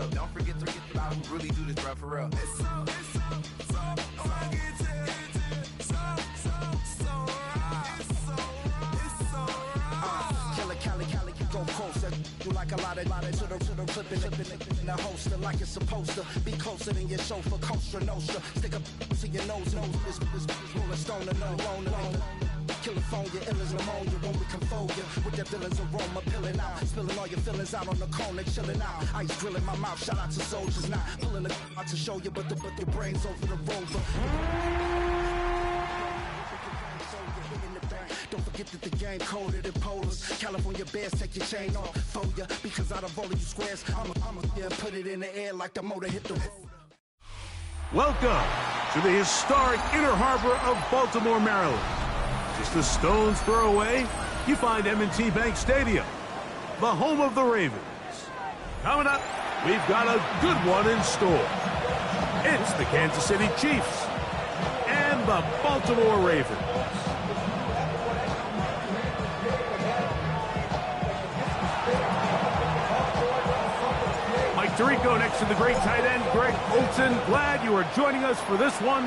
real. Don't forget to get about who really do this, bro, for real. It's so go closer, do like a lot of to the clipping in the holster like it's supposed to be closer than your chauffeur, Costa Nostra. Stick up to your nose, this rolling stone and alone. California, ill as pneumonia when we come for you with that villain's aroma, pilling out, spilling all your feelings out on the corner, chilling out. Ice grilling my mouth, shout out to soldiers, not pulling the out to show you, but the brains over the rover. Don't forget that the game coded in polars. California bears take your chain off for ya, because out of all of you squares, I'ma put it in the air like the motor hit the road. Welcome to the historic Inner Harbor of Baltimore, Maryland. Just a stone's throw away, you find M&T Bank Stadium, the home of the Ravens. Coming up, we've got a good one in store. It's the Kansas City Chiefs and the Baltimore Ravens. Mike Tirico next to the great tight end, Greg Olsen. Glad you are joining us for this one.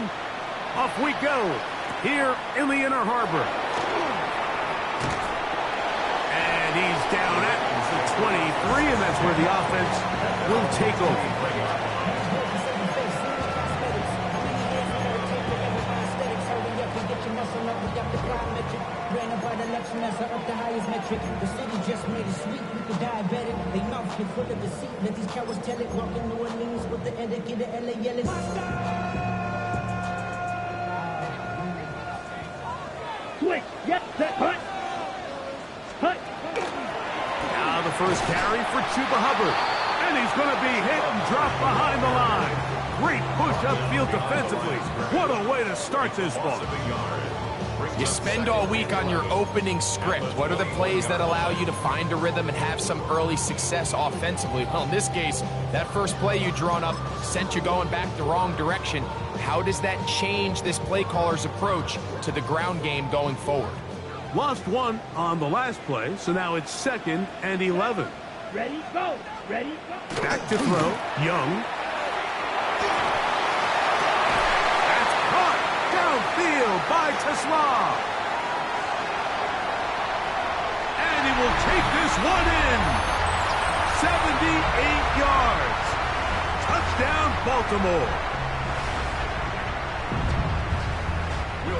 Off we go here in the Inner Harbor. And he's down at the 23, and that's where the offense will take over. Up the highest metric. The city just made it sweet. People diabetic. They mouth get full of deceit. Let these cowards tell it. Walking New Orleans with the etiquette of LA yelling. Switch. Yep. Set. Hut. Hut. Now the first carry for Chuba Hubbard. And he's going to be hit and dropped behind the line. Great push upfield defensively. What a way to start this ball. You spend all week on your opening script. What are the plays that allow you to find a rhythm and have some early success offensively? Well, in this case, that first play you drawn up sent you going back the wrong direction. How does that change this play caller's approach to the ground game going forward? Lost one on the last play, so now it's 2nd and 11. Ready, go. Ready, go. Back to throw. Young. Downfield by Tesla. And he will take this one in. 78 yards. Touchdown, Baltimore.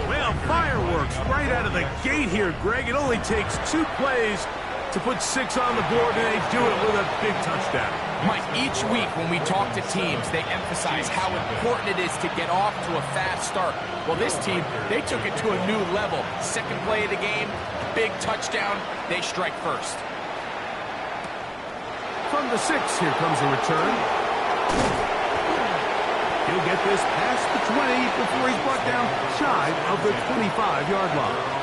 Well, fireworks right out of the gate here, Greg. It only takes 2 plays to put 6 on the board, and they do it with a big touchdown. Mike, each week when we talk to teams, they emphasize how important it is to get off to a fast start. Well, this team, they took it to a new level. Second play of the game, big touchdown, they strike first. From the 6, here comes a return. He'll get this past the 20 before he's brought down shy of the 25-yard line.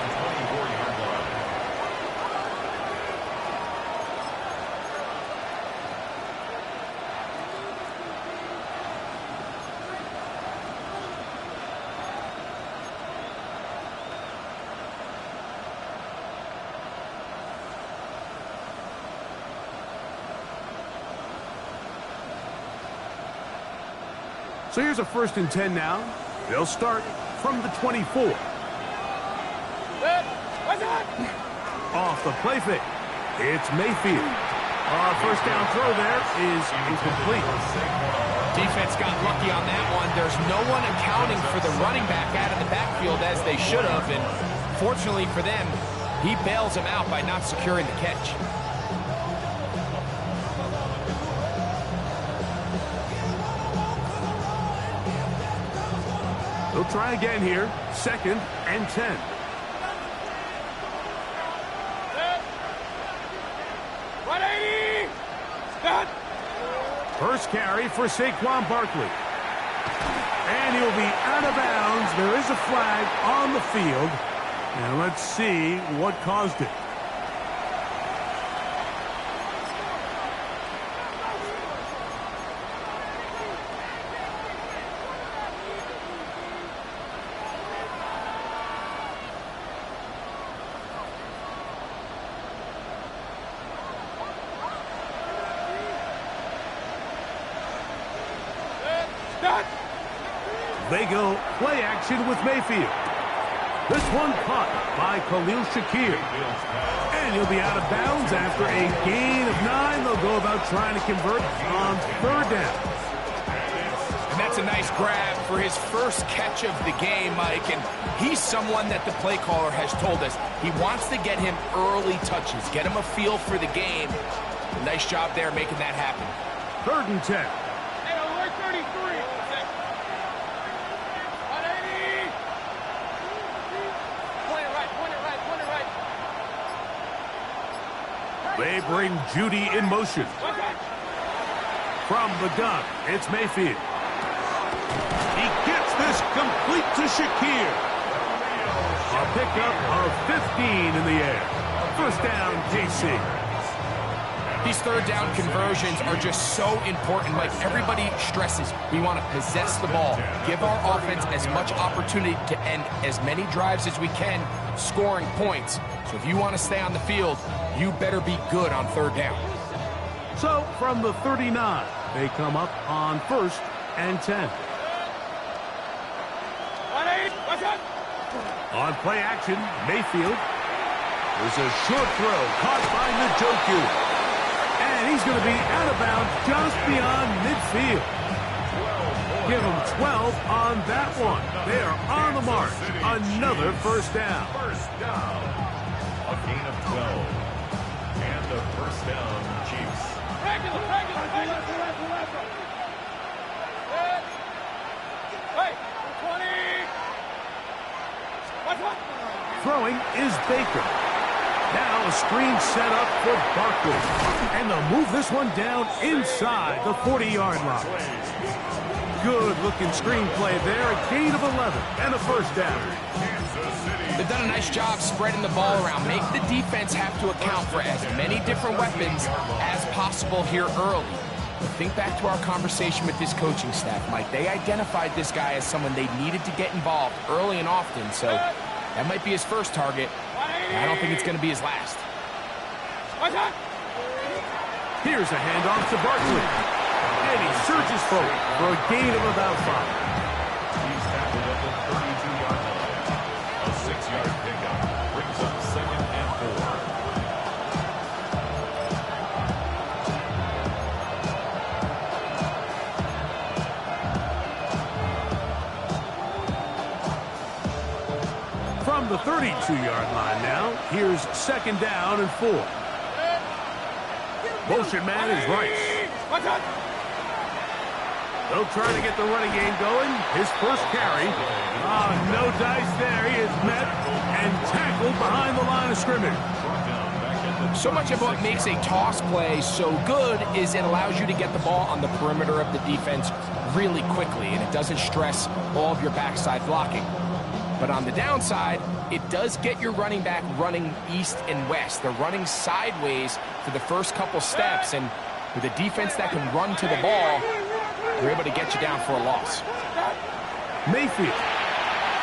So here's a 1st and 10 now. They'll start from the 24. Off the play fake. It's Mayfield. First down throw there is incomplete. Defense got lucky on that one. There's no one accounting for the running back out of the backfield as they should have. And fortunately for them, he bails him out by not securing the catch. They'll try again here. 2nd and 10. First carry for Saquon Barkley. And he'll be out of bounds. There is a flag on the field. And let's see what caused it. They go play action with Mayfield. This one caught by Khalil Shakir. And he'll be out of bounds after a gain of 9. They'll go about trying to convert on 3rd down. And that's a nice grab for his first catch of the game, Mike. And he's someone that the play caller has told us he wants to get him early touches, get him a feel for the game. Nice job there making that happen. 3rd and 10. They bring Judy in motion. From the gun, it's Mayfield. He gets this complete to Shakir. A pickup of 15 in the air. 1st down, KC. These 3rd down conversions are just so important. Like everybody stresses, we want to possess the ball, give our offense as much opportunity to end as many drives as we can, scoring points. So if you want to stay on the field, you better be good on 3rd down. So from the 39, they come up on 1st and 10. On play action, Mayfield. There's a short throw caught by Njoku. And he's going to be out of bounds just beyond midfield. Give him 12 on that one. They are on the mark. Another 1st down. A gain of 12. And the 1st down, Chiefs. Regular. Hey, 20. Throwing is Baker. Now a screen set up for Barkley. And they'll move this one down inside the 40-yard line. Good-looking screen play there. A gain of 11 and a 1st down. They've done a nice job spreading the ball around. Make the defense have to account for as many different weapons as possible here early. But think back to our conversation with this coaching staff, Mike. They identified this guy as someone they needed to get involved early and often. So that might be his first target. I don't think it's going to be his last. Here's a handoff to Barkley. And he surges forward for a gain of about 5. He's tackled at the 32-yard line. A 6-yard pickup brings up 2nd and 4. From the 32-yard line now, here's 2nd down and 4. Motion man is Rice. They'll try to get the running game going. His first carry. No dice there. He is met and tackled behind the line of scrimmage. So much of what makes a toss play so good is it allows you to get the ball on the perimeter of the defense really quickly, and it doesn't stress all of your backside blocking. But on the downside, it does get your running back running east and west. They're running sideways for the first couple steps, and with a defense that can run to the ball, they're able to get you down for a loss. Mayfield.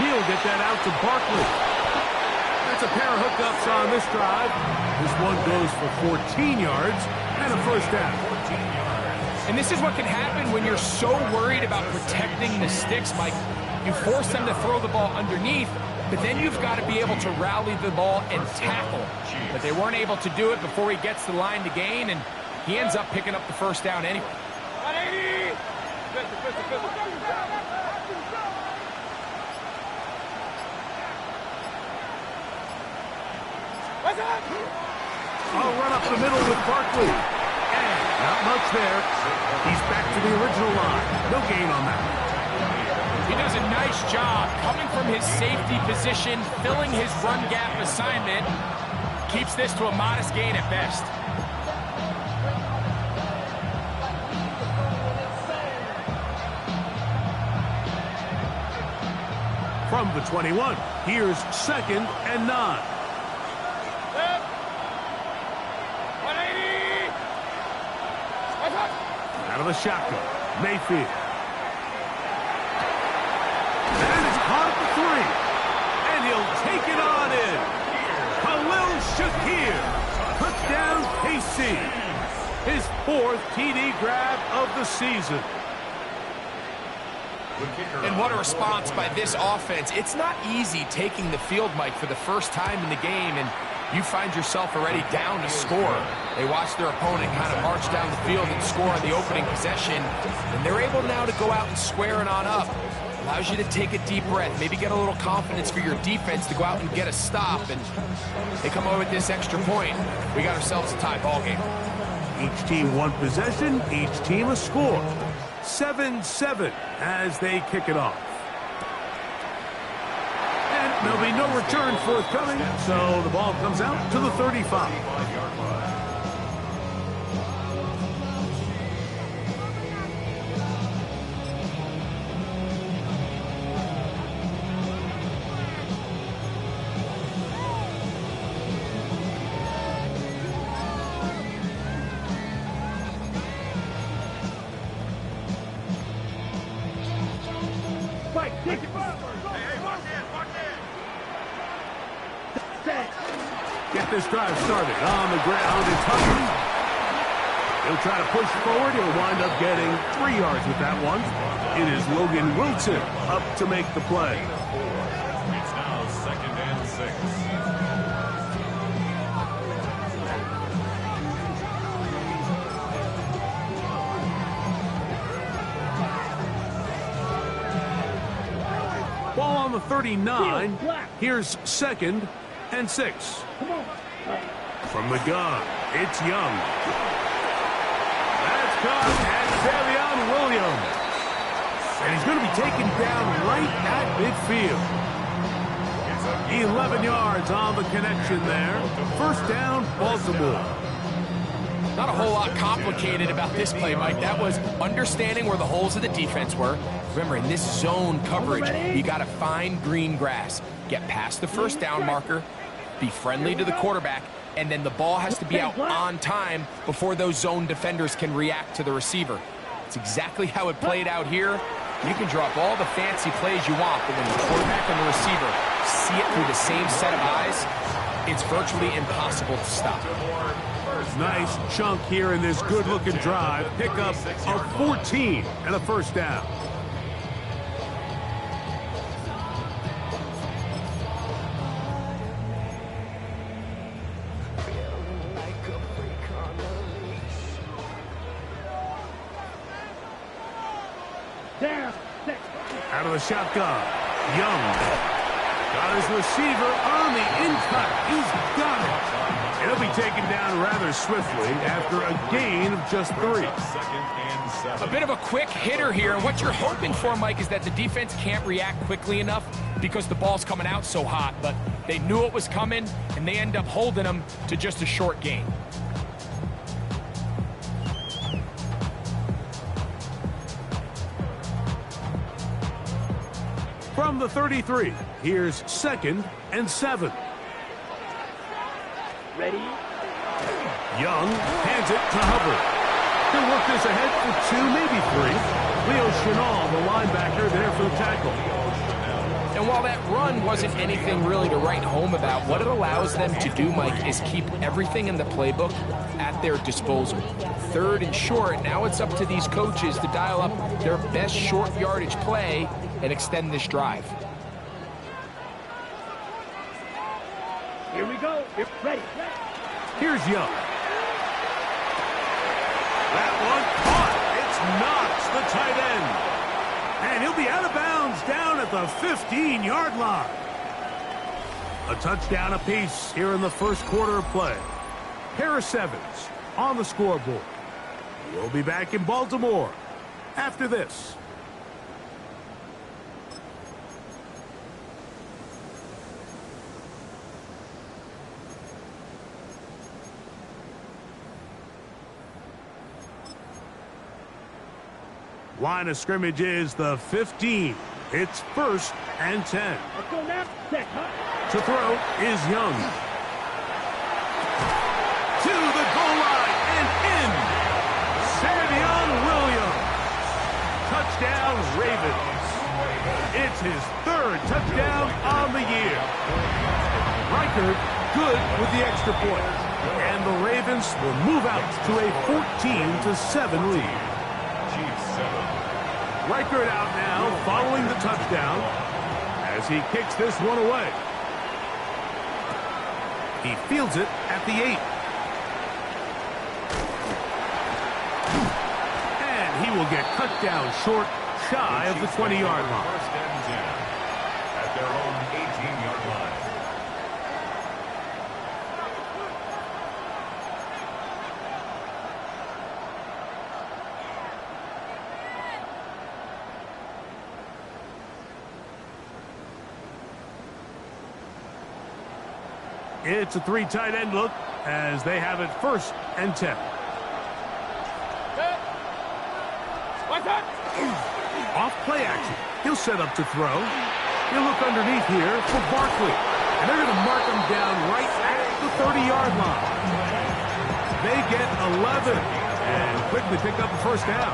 He'll get that out to Barkley. That's a pair of hookups on this drive. This one goes for 14 yards and a 1st down. And this is what can happen when you're so worried about protecting the sticks, Mike. You force them to throw the ball underneath, but then you've got to be able to rally the ball and tackle. But they weren't able to do it before he gets the line to gain, and he ends up picking up the 1st down anyway. 180! I'll run up the middle with Barkley. And not much there. He's back to the original line. No gain on that. He does a nice job coming from his safety position, filling his run gap assignment. Keeps this to a modest gain at best. From the 21, here's 2nd and 9. 180! Out of the shotgun, Mayfield. And it's caught at the 3. And he'll take it on in. Khalil Shakir. Touchdown, KC. His 4th TD grab of the season. And what a response by this offense. It's not easy taking the field, Mike, for the first time in the game, and you find yourself already down to score. They watch their opponent kind of march down the field and score on the opening possession, and they're able now to go out and square it on up. Allows you to take a deep breath, maybe get a little confidence for your defense to go out and get a stop, and they come away with this extra point. We got ourselves a tie ball game. Each team one possession, each team a score. 7-7 as they kick it off. And there'll be no return forthcoming, so the ball comes out to the 35. Get this drive started on the ground. It's Hubbard. He'll try to push forward. He'll wind up getting 3 yards with that one. It is Logan Wilson up to make the play. It's now 2nd and 6. Ball on the 39. Here's 2nd and 6. From the gun, it's Young. That's caught at Davion Williams. And he's going to be taken down right at midfield. 11 yards on the connection there. First down, Baltimore. Not a whole lot complicated about this play, Mike. That was understanding where the holes of the defense were. Remember, in this zone coverage, you got to find green grass. Get past the first down marker, be friendly to the quarterback, and then the ball has to be out on time before those zone defenders can react to the receiver. It's exactly how it played out here. You can drop all the fancy plays you want, but when the quarterback and the receiver see it through the same set of eyes, it's virtually impossible to stop. Nice chunk here in this good-looking drive. Pickup of 14 and a first down. Out of the shotgun, Young got his receiver on the in-cut. He's got it. He'll be taken down rather swiftly after a gain of just 3. 2nd and 7. A bit of a quick hitter here. What you're hoping for, Mike, is that the defense can't react quickly enough because the ball's coming out so hot. But they knew it was coming, and they end up holding them to just a short gain. From the 33, here's 2nd and 7. Ready? Young hands it to Hubbard. He'll work this ahead for 2, maybe 3. Leo Chenal, the linebacker, there for the tackle. And while that run wasn't anything really to write home about, what it allows them to do, Mike, is keep everything in the playbook at their disposal. 3rd and short, now it's up to these coaches to dial up their best short yardage play and extend this drive. Here we go. We're ready. Here's Young. That one caught. It's Knox, the tight end. And he'll be out of bounds down at the 15-yard line. A touchdown apiece here in the first quarter of play. Harris Evans on the scoreboard. We'll be back in Baltimore after this. Line of scrimmage is the 15. It's 1st and 10. Let's go now. Set, huh? To throw is Young. To the goal line and in. Davion Williams. Touchdown Ravens. It's his 3rd touchdown on the year. Reichard good with the extra point. And the Ravens will move out to a 14-7 lead. Record out now following the touchdown as he kicks this one away. He fields it at the 8. And he will get cut down short, shy of the 20-yard line. First and 10 at their own 18-yard line. It's a 3 tight end look as they have it first and 10. Off play action. He'll set up to throw. He'll look underneath here for Barkley. And they're going to mark him down right at the 30-yard line. They get 11 and quickly pick up the first down.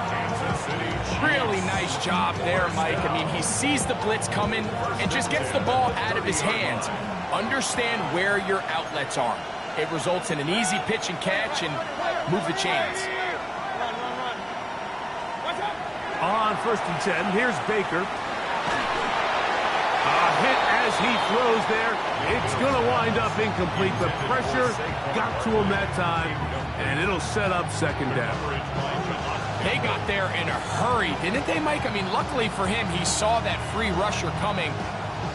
Really nice job there, Mike. I mean, he sees the blitz coming and just gets the ball out of his hands. Understand where your outlets are. It results in an easy pitch and catch and move the chains. On first and 10, here's Baker. A hit as he throws there. It's going to wind up incomplete. The pressure got to him that time, and it'll set up second down. They got there in a hurry, didn't they, Mike? I mean, luckily for him, he saw that free rusher coming,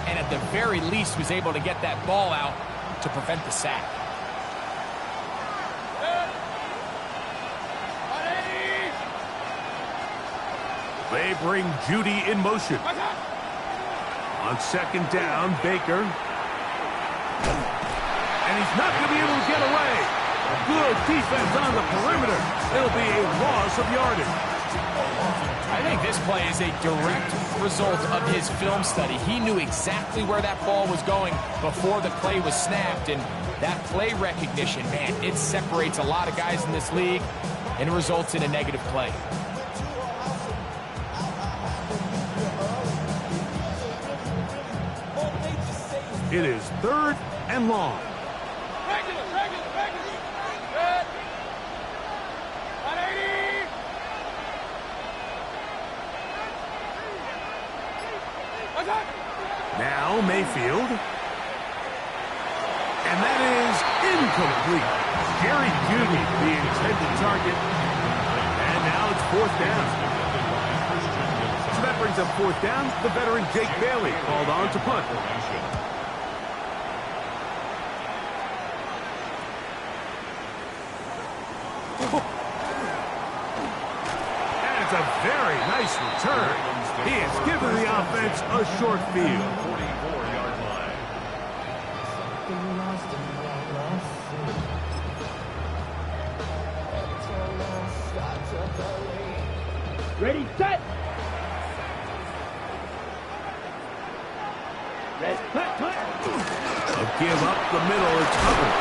and at the very least was able to get that ball out to prevent the sack. They bring Judy in motion. On second down, Baker. And he's not going to be able to get away. Good defense on the perimeter. It'll be a loss of yardage. I think this play is a direct result of his film study. He knew exactly where that ball was going before the play was snapped, and that play recognition, man, it separates a lot of guys in this league, and it results in a negative play. It is third and long. Now Mayfield. And that is incomplete. Jerry Jeudy, the intended target. And now it's fourth down. So that brings up fourth down. The veteran Jake Bailey called on to punt. And it's a very nice return. He has given the offense a short field. 44-yard line. Ready, set. Red, cut. A give up the middle, it's covered.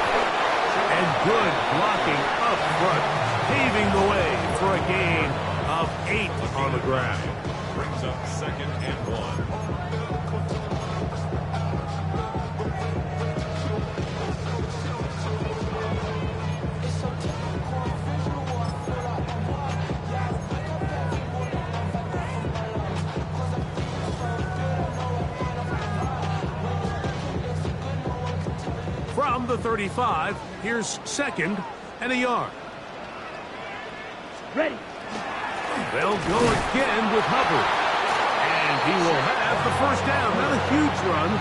And good blocking up front, paving the way for a gain of 8 on the ground. Brings up second and 1. From the 35, here's second and a yard. Ready. They'll go again with Hubbard. And he will have the first down. Not a huge run,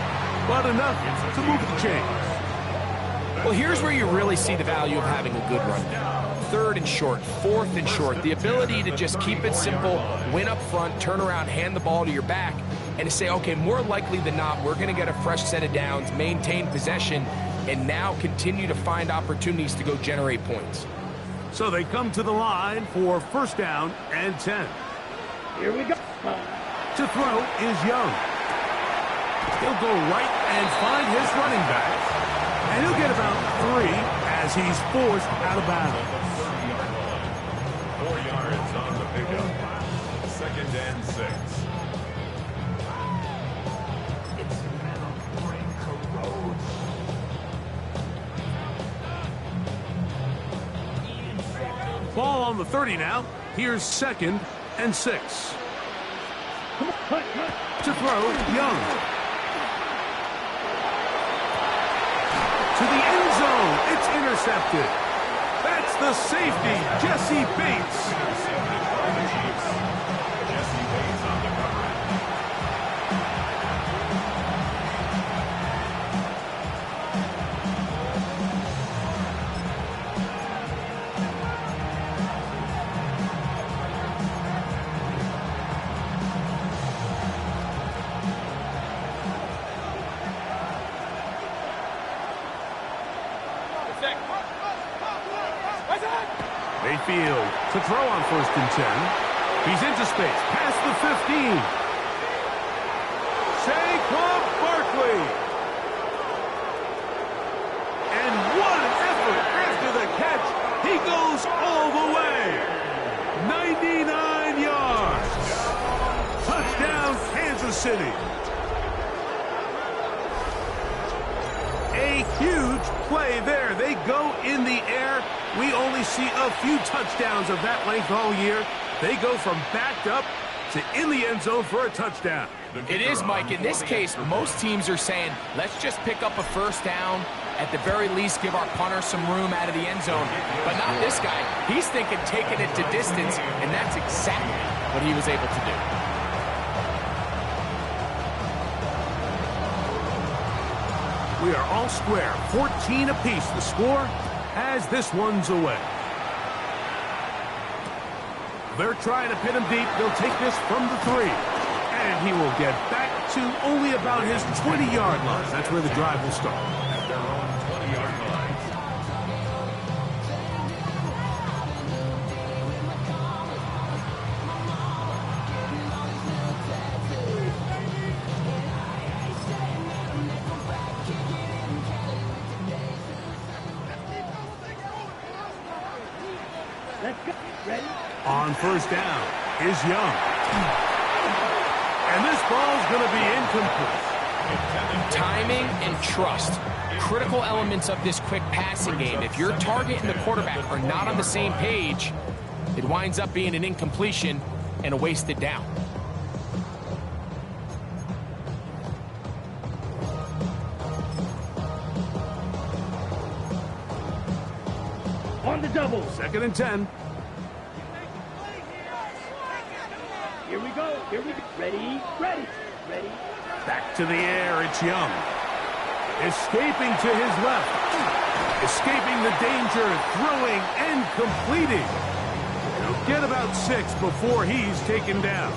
but enough to move the chains. Well, here's where you really see the value of having a good run down. Third and short, fourth and short. The ability to just keep it simple, win up front, turn around, hand the ball to your back, and to say, okay, more likely than not, we're going to get a fresh set of downs, maintain possession, and now continue to find opportunities to go generate points. So they come to the line for first down and 10. Here we go. To throw is Young. He'll go right and find his running back. And he'll get about 3 as he's forced out of bounds. 4 yards on the pickup. Second and 6. Ball on the 30 now. Here's second and 6. To throw, Young. To the end zone, it's intercepted. That's the safety, Jesse Bates. Jesse Bates on the cover. Mayfield to throw on 1st and 10. He's into space, past the 15. Saquon Barkley. And what an effort after the catch. He goes all the way. 99 yards. Touchdown, Kansas City. A huge play there. They go in the air. We only see a few touchdowns of that length all year. They go from backed up to in the end zone for a touchdown. It is, Mike. In this case, most teams are saying, let's just pick up a 1st down. At the very least, give our punter some room out of the end zone. But not this guy. He's thinking taking it to distance, and that's exactly what he was able to do. We are all square, 14 apiece. The score as this one's away. They're trying to pin him deep. They'll take this from the 3. And he will get back to only about his 20-yard line. That's where the drive will start. At their own 20-yard line. On 1st down is Young. And this ball's going to be incomplete. Timing and trust. Critical elements of this quick passing game. If your target and the quarterback are not on the same page, it winds up being an incompletion and a wasted down. On the double. 2nd and 10. Here we go. Here we go. Ready. Back to the air, it's Young. Escaping to his left. Escaping the danger, throwing and completing. He'll get about 6 before he's taken down.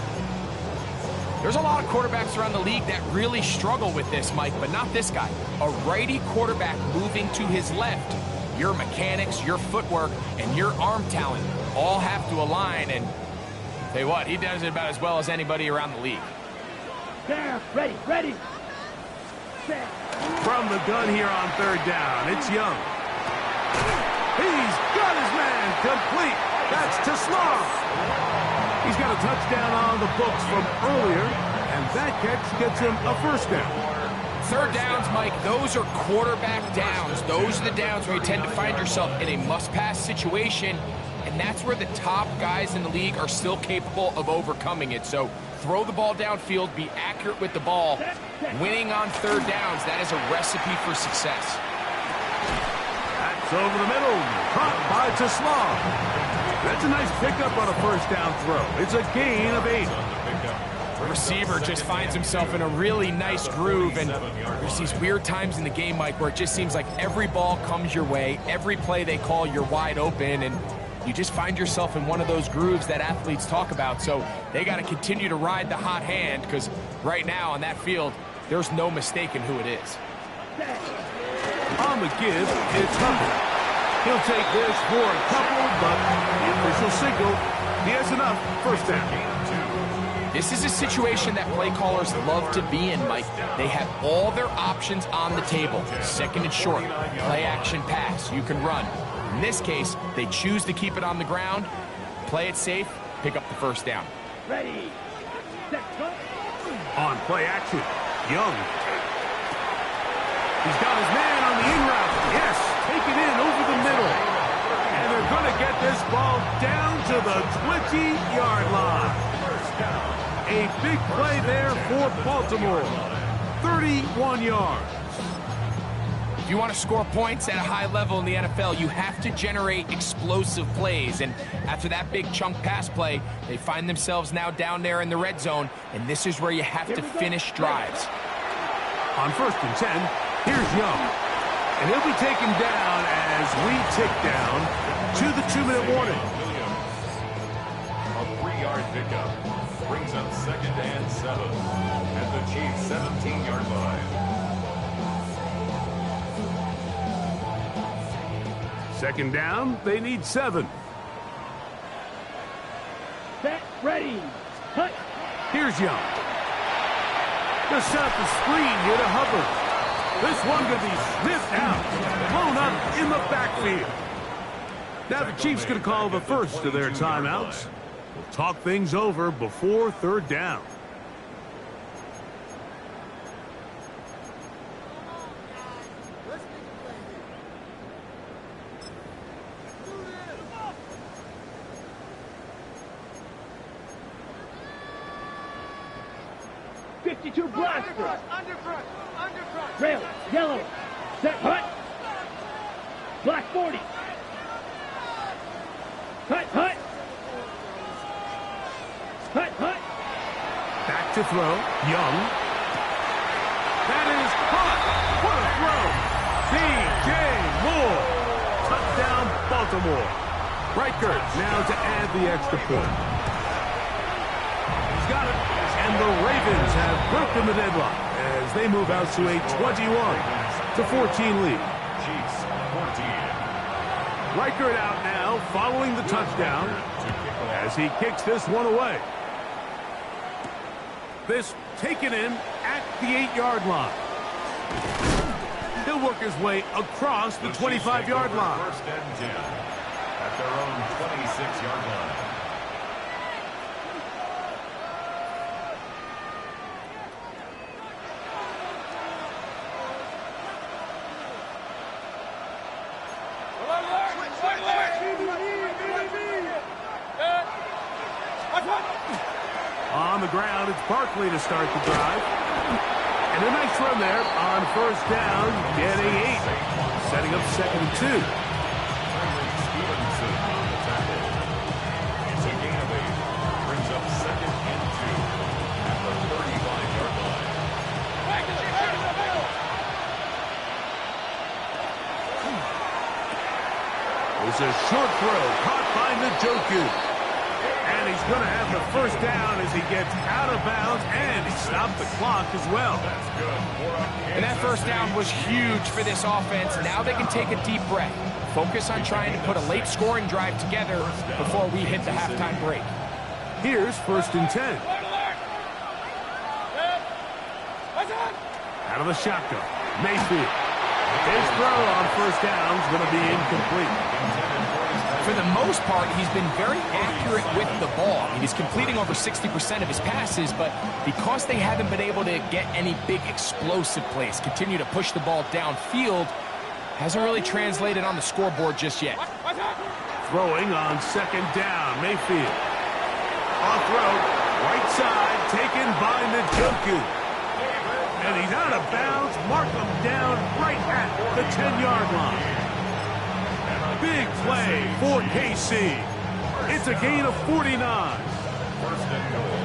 There's a lot of quarterbacks around the league that really struggle with this, Mike, but not this guy. A righty quarterback moving to his left. Your mechanics, your footwork, and your arm talent all have to align, and tell you what, he does it about as well as anybody around the league. There. Ready. Set. From the gun here on 3rd down, it's Young. He's got his man complete. That's to Slaw. He's got a touchdown on the books from earlier, and that catch gets him a 1st down. 3rd downs, Mike, those are quarterback downs. Those are the downs where you tend to find yourself in a must-pass situation, and that's where the top guys in the league are still capable of overcoming it. So throw the ball downfield, be accurate with the ball. Winning on 3rd downs, that is a recipe for success. That's over the middle, caught by Taslaw. That's a nice pickup on a 1st down throw. It's a gain of 8. The receiver just finds himself in a really nice groove, and there's these weird times in the game, Mike, where it just seems like every ball comes your way, every play they call, you're wide open, and you just find yourself in one of those grooves that athletes talk about. So they got to continue to ride the hot hand, because right now on that field, there's no mistaking who it is. On the give, it's Hubbard. He'll take this for a couple, but the official signal, he has enough. 1st down. This is a situation that play callers love to be in, Mike. They have all their options on the table. 2nd and short, play action pass, you can run. In this case, they choose to keep it on the ground, play it safe, pick up the 1st down. Ready. Set. Go. On play action, Young. He's got his man on the in route. Yes, take it in over the middle. And they're going to get this ball down to the 20-yard line. A A big play there for Baltimore. 31 yards. If you want to score points at a high level in the NFL, you have to generate explosive plays. And after that big chunk pass play, they find themselves now down there in the red zone, and this is where you have to finish drives. On 1st and 10, here's Young. And he'll be taken down as we tick down to the 2-minute warning. A 3-yard pickup brings up 2nd and 7 at the Chiefs' 17-yard line. 2nd down, they need 7. Set, ready, cut. Here's Young. Just set up the screen here to Hubbard. This one going to be sniffed out, blown up in the backfield. Now the Chiefs going to call the first of their timeouts. We'll talk things over before 3rd down. Blaster. Rail, yellow. Set, hut. Black 40. Hut, hut. Hut, hut. Back to throw. Young. That is caught. What a throw. DJ Moore. Touchdown, Baltimore. Reichert now to add the extra point. He's got it. And the Ravens have broken the deadlock as they move out to a 21-14 lead. Chiefs 14. Reichert out now following the touchdown as he kicks this one away. This taken in at the 8-yard line. He'll work his way across the 25-yard line. 1st and 10 at their own 26-yard line. On the ground, it's Barkley to start the drive. And a nice run there on 1st down, getting 8. Setting up 2nd and 2. Stevenson on the tackle. It's a gain of 8. Brings up 2nd and 2 at the 35-yard line. It's a short throw caught by Njoku. And he's going to have the 1st down as he gets out of bounds, and he stopped the clock as well. And that 1st down was huge for this offense. Now they can take a deep breath. Focus on trying to put a late scoring drive together before we hit the halftime break. Here's 1st and 10. Out of the shotgun, Mayfield. His throw on 1st down is going to be incomplete. For the most part, he's been very accurate with the ball. I mean, he's completing over 60% of his passes, but because they haven't been able to get any big explosive plays, continue to push the ball downfield, hasn't really translated on the scoreboard just yet. Throwing on 2nd down, Mayfield. On throw, right side, taken by Njoku. And he's out of bounds, mark him down right at the 10-yard line. Big play for KC. It's a gain of 49.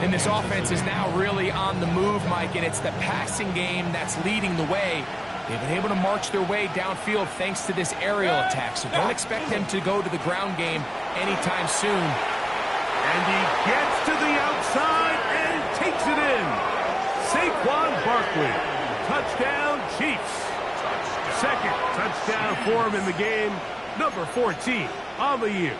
And this offense is now really on the move, Mike, and it's the passing game that's leading the way. They've been able to march their way downfield thanks to this aerial attack, so don't expect them to go to the ground game anytime soon. And he gets to the outside and takes it in. Saquon Barkley. Touchdown, Chiefs. 2nd touchdown for him in the game. Number 14 on the year.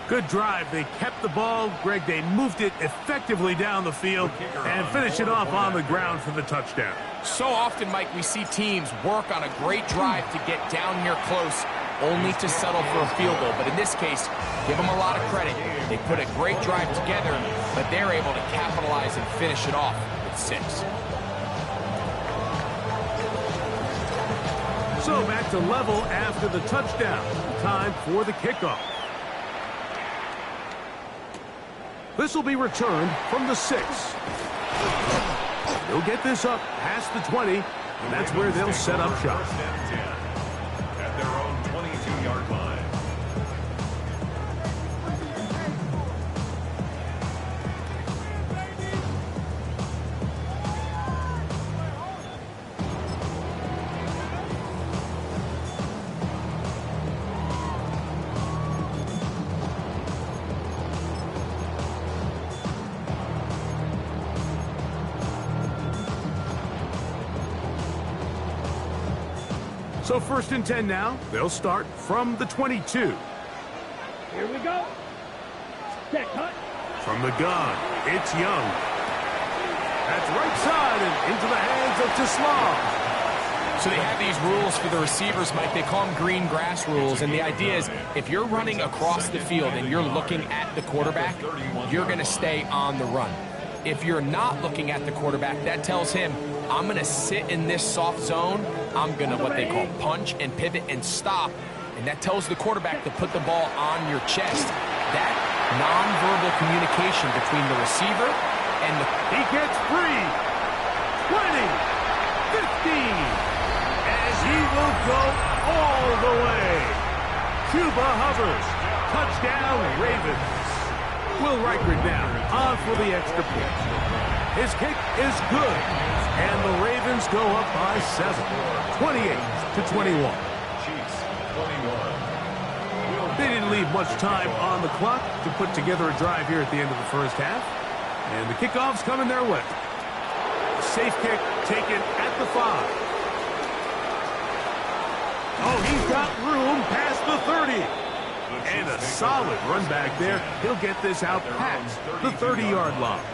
Good drive. They kept the ball. Greg, they moved it effectively down the field and finish it off on the ground for the touchdown. So often, Mike, we see teams work on a great drive to get down here close, only to settle for a field goal. But in this case, give them a lot of credit. They put a great drive together, but they're able to capitalize and finish it off with 6. So back to level after the touchdown. Time for the kickoff. This will be returned from the 6. They'll get this up past the 20, and that's where they'll set up shop. First and 10 at their own 22-yard line. So first and 10 now. They'll start from the 22. Here we go. Set cut. From the gun, it's Young. That's right side and into the hands of Tislam. So they have these rules for the receivers, Mike. They call them green grass rules. And the idea is if you're running across the field and you're looking at the quarterback, you're going to stay on the run. If you're not looking at the quarterback, that tells him, I'm going to sit in this soft zone. I'm going to what they call punch and pivot and stop. And that tells the quarterback to put the ball on your chest. That nonverbal communication between the receiver and the... He gets free. 20, 15. As he will go all the way. Cuba hovers. Touchdown, Ravens. Will Reichert down on for the extra point. His kick is good. And the Ravens go up by 7, 28-21. Chiefs 21. They didn't leave much time on the clock to put together a drive here at the end of the first half. And the kickoff's coming their way. Safe kick taken at the 5. Oh, he's got room past the 30. And a solid run back there. He'll get this out past the 30-yard line.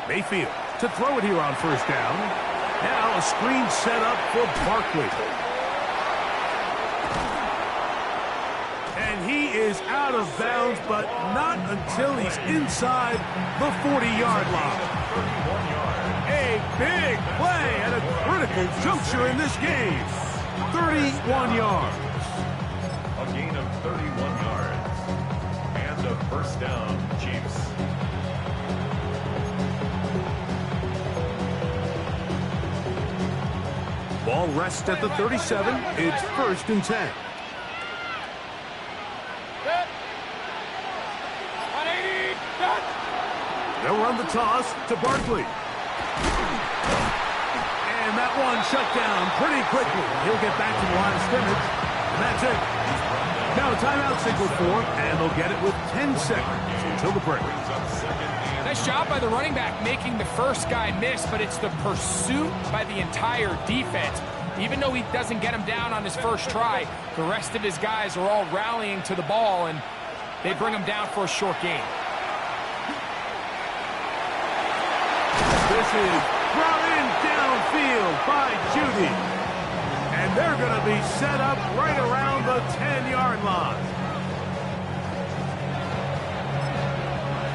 Mayfield to throw it here on first down. Now a screen set up for Barkley. And he is out of bounds, but not until he's inside the 40-yard line. A big play at a critical juncture in this game. 31 yards. A gain of 31 yards. And a first down, Chiefs. Ball rests at the 37. It's first and 10. They'll run the toss to Barkley. And that one shut down pretty quickly. He'll get back to the line of scrimmage. And that's it. Now a timeout signal for him, and they'll get it with 10 seconds until the break. Nice job by the running back making the first guy miss, but it's the pursuit by the entire defense. Even though he doesn't get him down on his first try, the rest of his guys are all rallying to the ball, and they bring him down for a short gain. This is brought in downfield by Judy. And they're going to be set up right around the 10-yard line.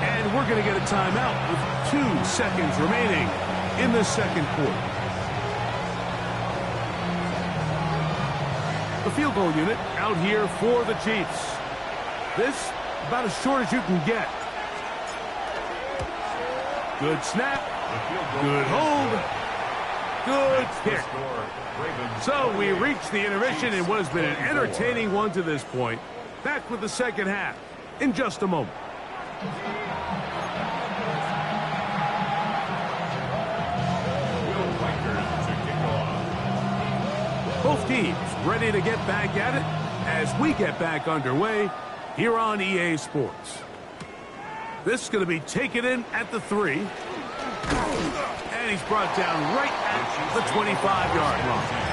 And we're going to get a timeout with 2 seconds remaining in the second quarter. The field goal unit out here for the Chiefs. This about as short as you can get. Good snap. Good hold. Good kick. So we reach the intermission in what has been an entertaining one to this point. Back with the second half in just a moment. Both teams ready to get back at it as we get back underway here on EA Sports. This is going to be taken in at the 3. And he's brought down right at the 25-yard line.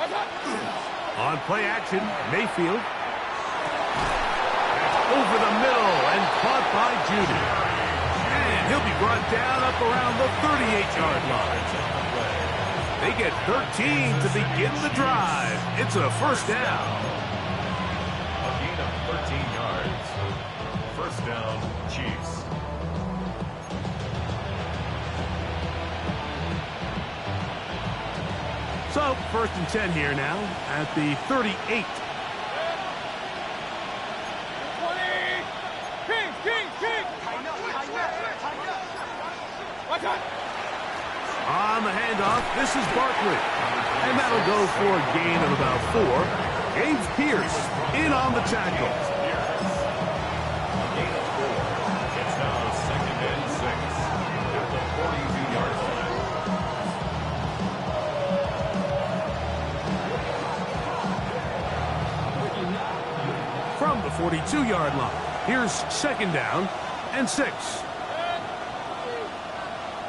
On play action, Mayfield. Over the middle and caught by Judy. And he'll be brought down up around the 38-yard line. They get 13 to begin the drive. It's a first down. A gain of 13 yards. First down, Chiefs. So, first and 10 here now at the 38. 20. King. Watch out. On the handoff, this is Barkley. And that'll go for a gain of about 4. James Pierce in on the tackle. A gain of 4. It's now second and 6 at the 42-yard line. From the 42-yard line, here's second down and 6.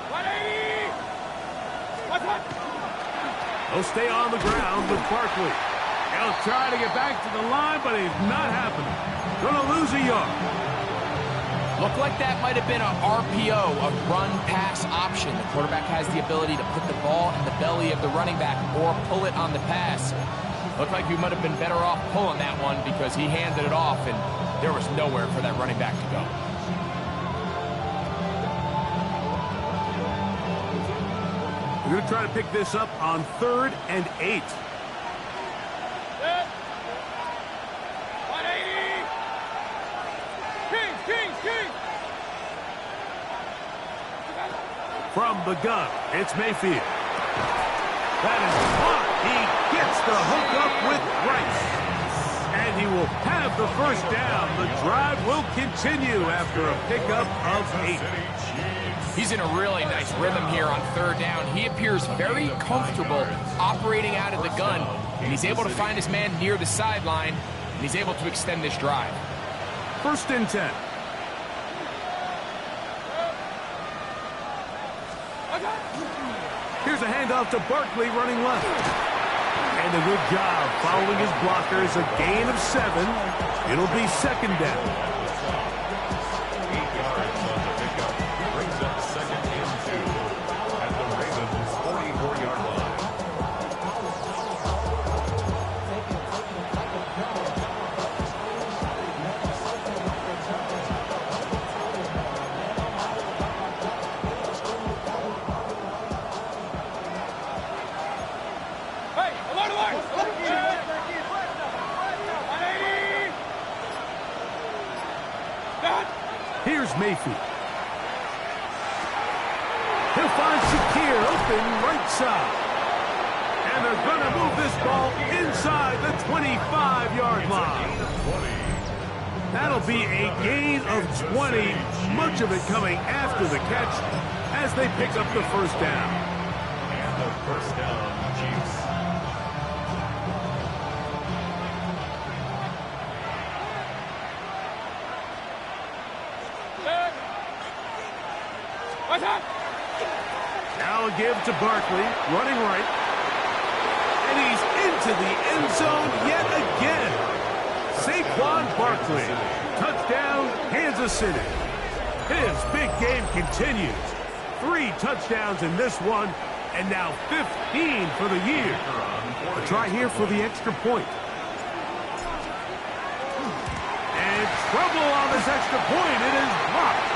180. Watch out. He'll stay on the ground with Barkley. He'll try to get back to the line, but he's not happening. Gonna lose a yard. Looked like that might have been an RPO, a run-pass option. The quarterback has the ability to put the ball in the belly of the running back or pull it on the pass. Looked like we might have been better off pulling that one because he handed it off, and there was nowhere for that running back to go. We're going to try to pick this up on 3rd and 8. 180. King. From the gun, it's Mayfield. That is caught. He gets the hook up with Rice. And he will have the first down. The drive will continue after a pickup of 8. He's in a really nice rhythm here on 3rd down. He appears very comfortable operating out of the gun, and he's able to find his man near the sideline, and he's able to extend this drive. First and 10. Here's a handoff to Barkley running left. And a good job following his blockers. A gain of 7. It'll be second down. 8 yards on the pickup. Brings up second and 2 at the Ravens' 44-yard line. Hey, alert. 180. Done. Here's Mayfield. He'll find Shakir open right side. And they're going to move this ball inside the 25-yard line. That'll be a gain of 20, much of it coming after the catch as they pick up the first down. And the first down, Chiefs. Watch out. Now a give to Barkley, running right. And he's into the end zone yet again. Saquon Barkley. Touchdown, Kansas City. His big game continues. 3 touchdowns in this one, and now 15 for the year. A try here for the extra point. And trouble on this extra point. It is blocked.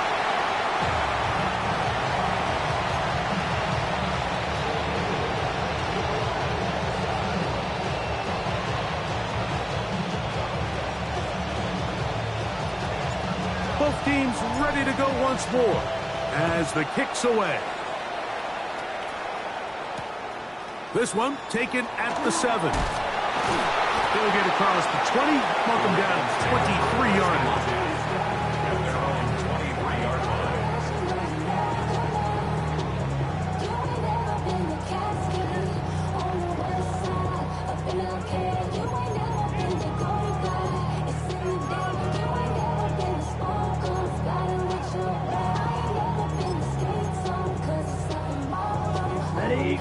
Both teams ready to go once more as the kick's away. This one taken at the 7. They'll get across the 20, mark them down 23-yard line. At their own 23-yard line. Ready.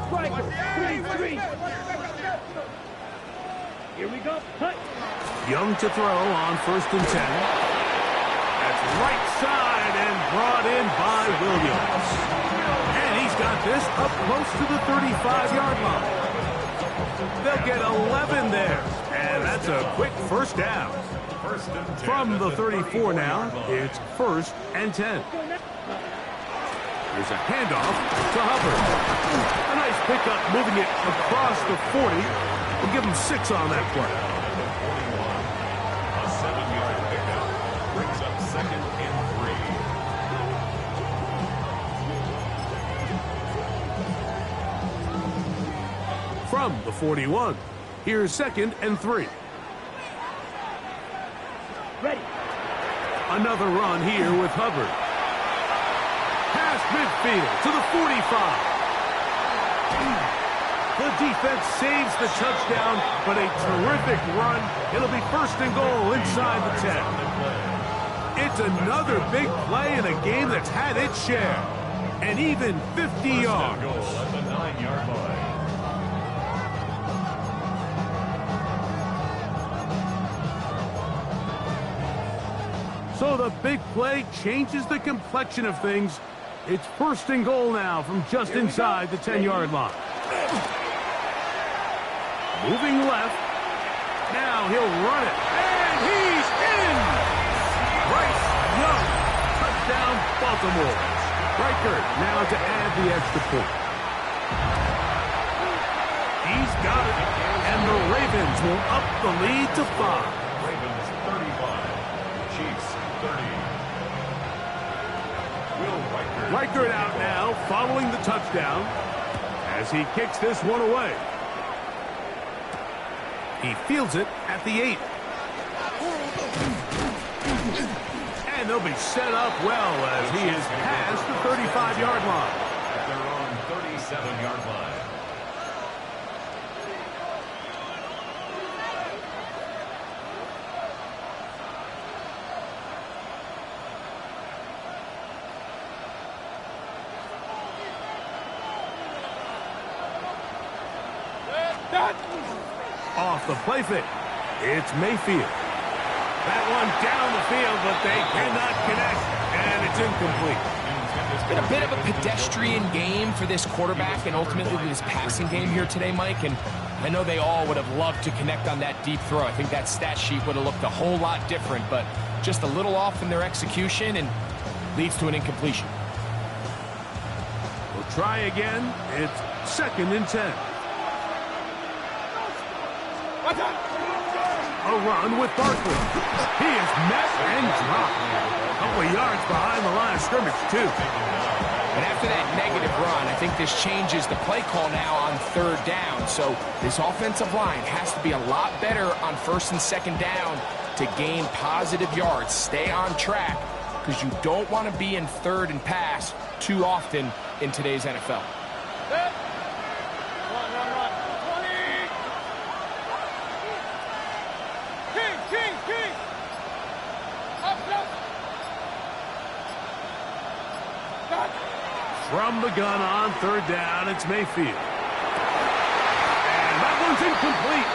Striker. 3-3. Here we go. Cut. Young to throw on 1st and 10. That's right side and brought in by Williams. And he's got this up close to the 35-yard line. They'll get 11 there. And that's a quick first down. From the 34 now, it's 1st and 10. There's a handoff to Hubbard. A nice pickup moving it across the 40. We'll give him 6 on that play. A 7-yard pickup brings up 2nd and 3. From the 41, here's 2nd and 3. Ready. Another run here with Hubbard. Past midfield to the 45. The defense saves the touchdown, but a terrific run. It'll be 1st and goal inside the 10. It's another big play in a game that's had its share. And even 50 yards. Goal at the 9-yard line. So the big play changes the complexion of things. It's 1st and goal now from just inside the 10-yard line. Moving left. Now he'll run it. And he's in! Bryce Young. Touchdown, Baltimore. Reichert now to add the extra point. He's got it. And the Ravens will up the lead to 5. Ravens 35. Chiefs 30. Will Reichert out now, following the touchdown, as he kicks this one away. He fields it at the 8. And they'll be set up well as he is past the 35-yard line. at their own 37-yard line. Off the play fake. It's Mayfield. That one down the field, but they cannot connect, and it's incomplete. It's been a bit of a pedestrian game for this quarterback and ultimately this passing game here today, Mike, and I know they all would have loved to connect on that deep throw. I think that stat sheet would have looked a whole lot different, but just a little off in their execution and leads to an incompletion. We'll try again. It's 2nd and 10. A run with Barkley. He is met and dropped. A couple of yards behind the line of scrimmage, too. And after that negative run, I think this changes the play call now on 3rd down. So this offensive line has to be a lot better on 1st and 2nd down to gain positive yards. Stay on track because you don't want to be in 3rd and pass too often in today's NFL. From the gun on 3rd down, it's Mayfield. And that one's incomplete.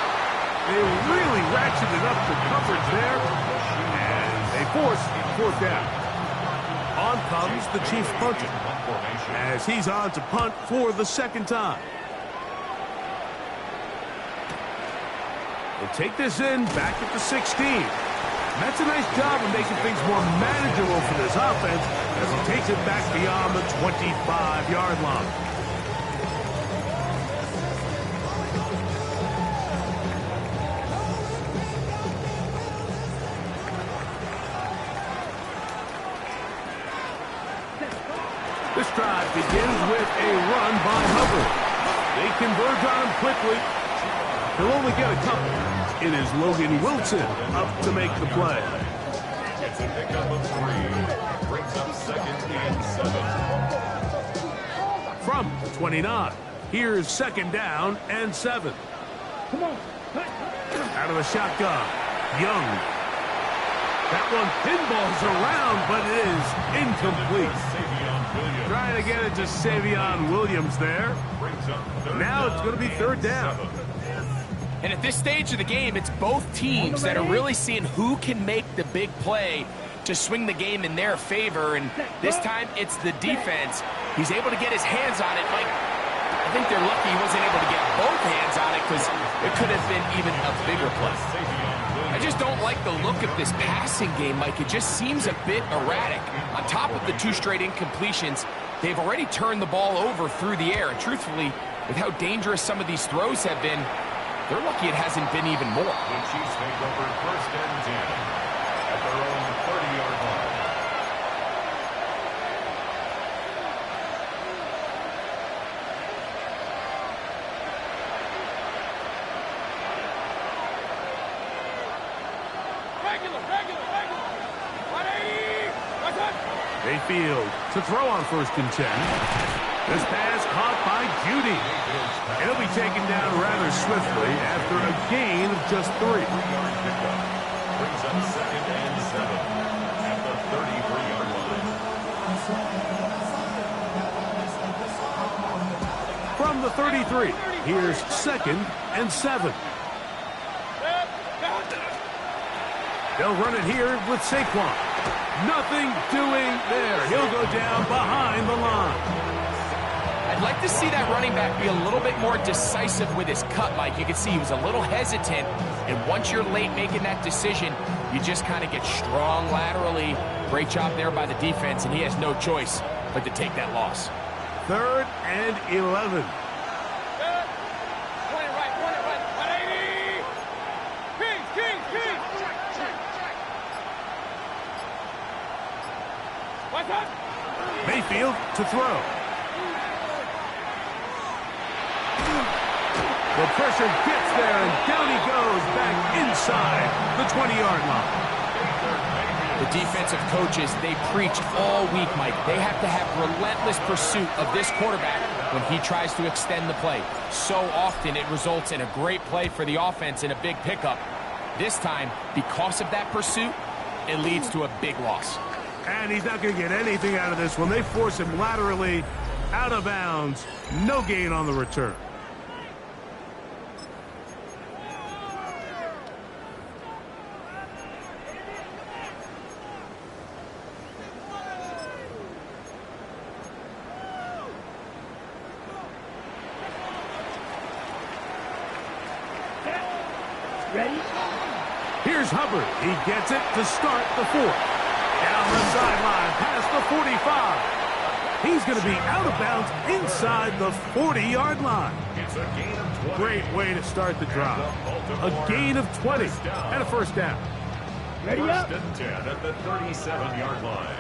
They really ratcheted up the coverage there. And they force 4th down. On comes the Chiefs punter, as he's on to punt for the 2nd time. They'll take this in back at the 16. That's a nice job of making things more manageable for this offense as he takes it back beyond the 25-yard line. This drive begins with a run by Hubbard. They converge on him quickly. He'll only get a couple. It is Logan Wilson up to make the play. It's a pickup of 3. Brings up 2nd and 7. From the 29, here's 2nd down and 7. Come on. Out of the shotgun, Young. That one pinballs around, but it is incomplete. Trying to get it to Savion Williams there. Now it's going to be 3rd down. And at this stage of the game, it's both teams that are really seeing who can make the big play to swing the game in their favor. And this time, it's the defense. He's able to get his hands on it. Mike, I think they're lucky he wasn't able to get both hands on it because it could have been even a bigger play. I just don't like the look of this passing game, Mike. It just seems a bit erratic. On top of the 2 straight incompletions, they've already turned the ball over through the air. And truthfully, with how dangerous some of these throws have been, they're lucky it hasn't been even more. The Chiefs take over 1st and 10 at their own 30-yard line. Regular. 180. What's up? Mayfield to throw on 1st and 10. This pass caught by Judy. He'll be taken down rather swiftly after a gain of just 3. 3-yard pickup. Brings up 2nd and 7 at the 33-yard line. From the 33, here's 2nd and 7. They'll run it here with Saquon. Nothing doing there. He'll go down behind the line. I'd like to see that running back be a little bit more decisive with his cut, Mike. You can see he was a little hesitant, and once you're late making that decision, you just kind of get strong laterally. Great job there by the defense, and he has no choice but to take that loss. 3rd and 11. Point it right. 180. Kings. What's up? Mayfield to throw. The pressure gets there, and down he goes back inside the 20-yard line. The defensive coaches, they preach all week, Mike. They have to have relentless pursuit of this quarterback when he tries to extend the play. So often it results in a great play for the offense and a big pickup. This time, because of that pursuit, it leads to a big loss. And he's not going to get anything out of this one. They force him laterally out of bounds. No gain on the return. Ready? Here's Hubbard. He gets it to start the 4th. Down the sideline, past the 45. He's going to be out of bounds inside the 40-yard line. It's a gain of 20. Great way to start the drive. A gain of 20 and a 1st down. Ready up? 1st and 10 at the 37-yard line.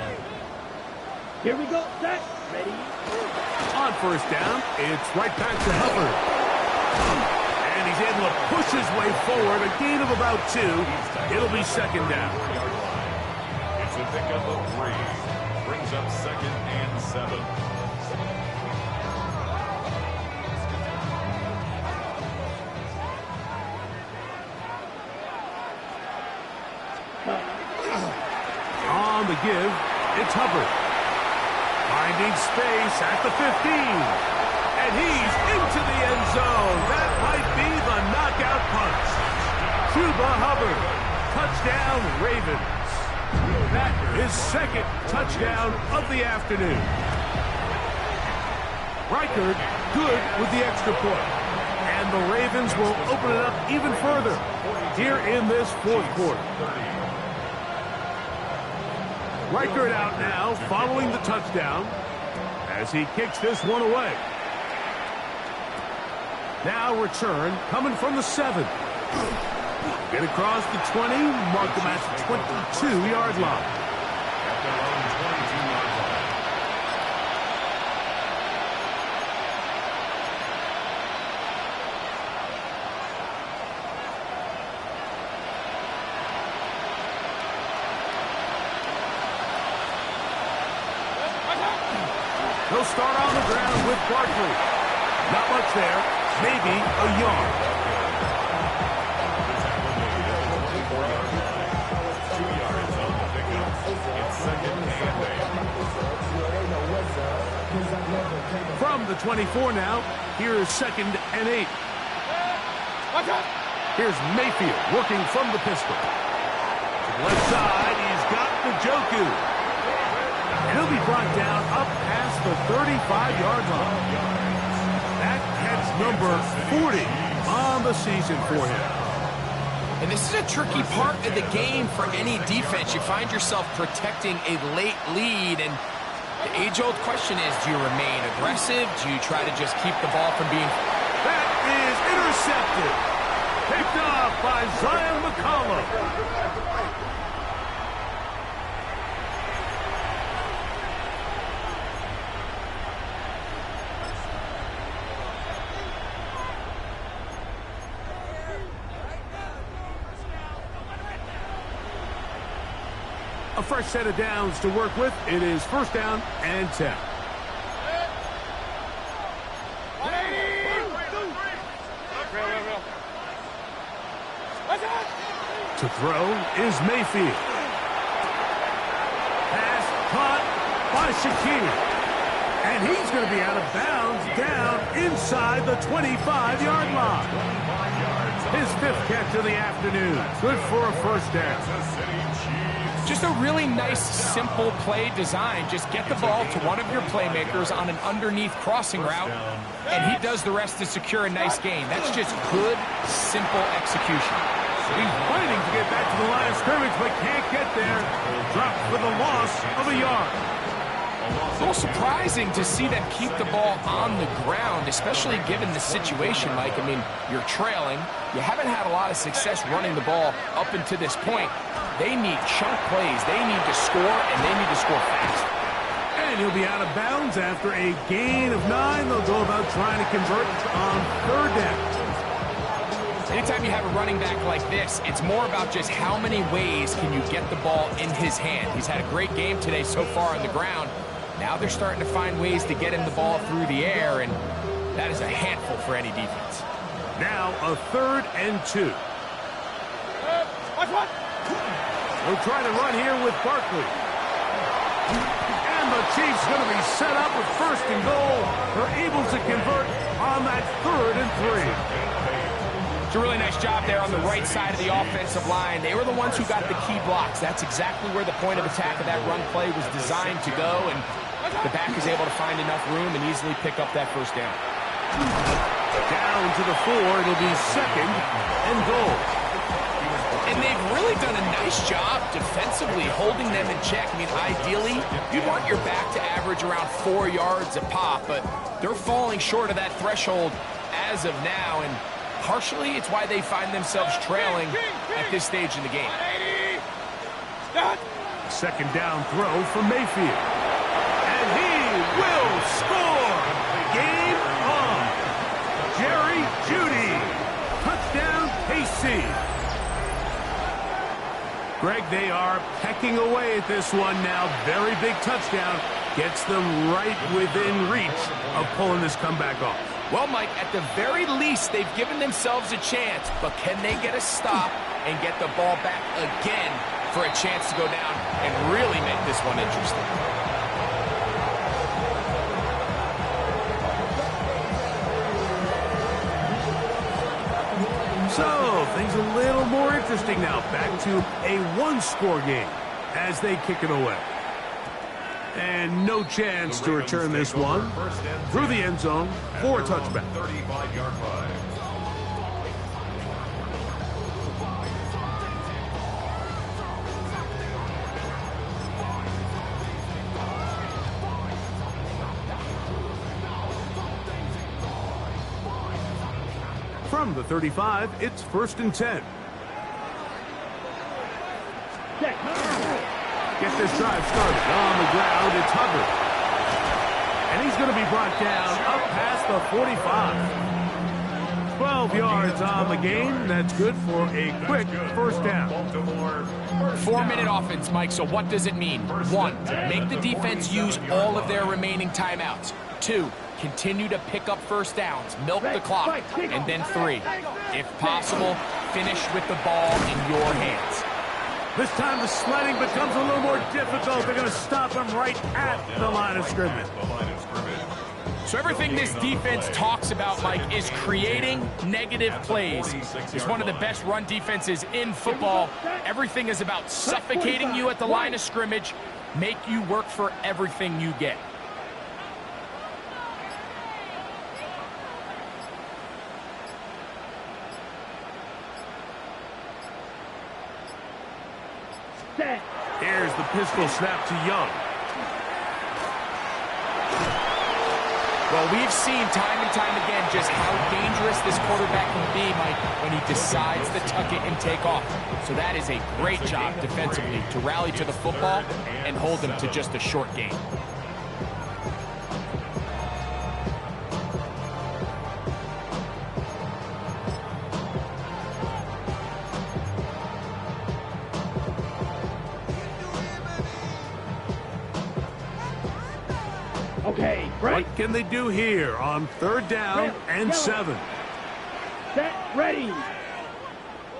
Here we go. Set. Ready? On 1st down, it's right back to Hubbard. And he's able to push his way forward, a gain of about 2. It'll be 2nd down. It's a pickup of 3. Brings up 2nd and 7. On the give, it's Hubbard. Finding space at the 15. And he's into the end zone. That might be the knockout punch. Chuba Hubbard. Touchdown, Ravens. That is 2nd touchdown of the afternoon. Reichard good with the extra point. And the Ravens will open it up even further here in this 4th quarter. Reichard out now following the touchdown as he kicks this one away. Now return coming from the 7. Get across the 20, mark them at the 22-yard line. At their own 22-yard line. He'll start on the ground with Barkley. Not much there, maybe a yard. From the 24 now, here is 2nd and 8. Watch out! Here's Mayfield working from the pistol. To the left side, he's got Njoku. And he'll be brought down up past the 35-yard line. That catch number 40 on the season for him. And this is a tricky part of the game for any defense. You find yourself protecting a late lead, and the age-old question is, do you remain aggressive? Do you try to just keep the ball from being... That is intercepted. Picked off by Zion McCollum. A fresh set of downs to work with. It is first down and 10. To throw is Mayfield. Pass caught by Shakir. And he's going to be out of bounds down inside the 25-yard line. His 5th catch of the afternoon. Good for a first down. Just a really nice, simple play design. Just get the ball to one of your playmakers on an underneath crossing route, and he does the rest to secure a nice gain. That's just good, simple execution. He's fighting to get back to the line of scrimmage, but can't get there. Dropped for the loss of a yard. It's a little surprising to see them keep the ball on the ground, especially given the situation, Mike. I mean, you're trailing. You haven't had a lot of success running the ball up until this point. They need chunk plays. They need to score, and they need to score fast. And he'll be out of bounds after a gain of 9. They'll go about trying to convert on 3rd down. Anytime you have a running back like this, it's more about just how many ways can you get the ball in his hand. He's had a great game today so far on the ground. Now they're starting to find ways to get him the ball through the air, and that is a handful for any defense. Now a 3rd and 2. We'll try to run here with Barkley. And the Chiefs going to be set up with 1st and goal. They're able to convert on that 3rd and 3. It's a really nice job there on the right side of the offensive line. They were the ones who got the key blocks. That's exactly where the point of attack of that run play was designed to go, and the back is able to find enough room and easily pick up that first down. Down to the 4. It'll be 2nd and goal. And they've really done a nice job defensively holding them in check. I mean, ideally, you'd want your back to average around 4 yards a pop, but they're falling short of that threshold as of now, and partially it's why they find themselves trailing at this stage in the game. 2nd down throw for Mayfield. And he will score! Game on! Jerry Jeudy! Touchdown, KC! Greg, they are pecking away at this one now. Very big touchdown. Gets them right within reach of pulling this comeback off. Well, Mike, at the very least, they've given themselves a chance, but can they get a stop and get the ball back again for a chance to go down and really make this one interesting? So, things a little more interesting now. Back to a 1-score game as they kick it away. And no chance to return this one through the end zone for a touchback. 35-yard line. From the 35, it's 1st and 10. Get this drive started on the ground. It's Hubbard. And he's going to be brought down up past the 45. 12 yards on the gain. That's good for a quick first down. 4-minute offense, Mike, so what does it mean? 1, make the defense use all of their remaining timeouts. 2, continue to pick up first downs, milk the clock. And then 3, if possible, finish with the ball in your hands. This time the sledding becomes a little more difficult. They're going to stop him right at the line of scrimmage. So everything this defense talks about, Mike, is creating negative plays. It's one of the best run defenses in football. Everything is about suffocating you at the line of scrimmage, make you work for everything you get. Here's the pistol snap to Young. Well, we've seen time and time again just how dangerous this quarterback can be, Mike, when he decides to tuck it and take off. So that is a great job defensively to rally to the football and hold them to just a short gain. Okay, right. What can they do here on 3rd down and 7? Set, ready.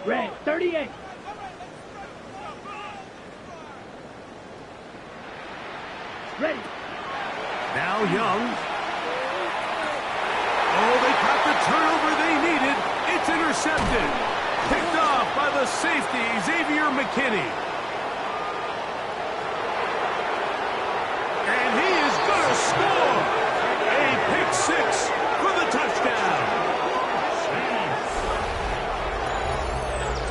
Red, 38. Ready. Now Young. Oh, they got the turnover they needed. It's intercepted. Picked off by the safety, Xavier McKinney. And he is going to score. A pick 6 for the touchdown.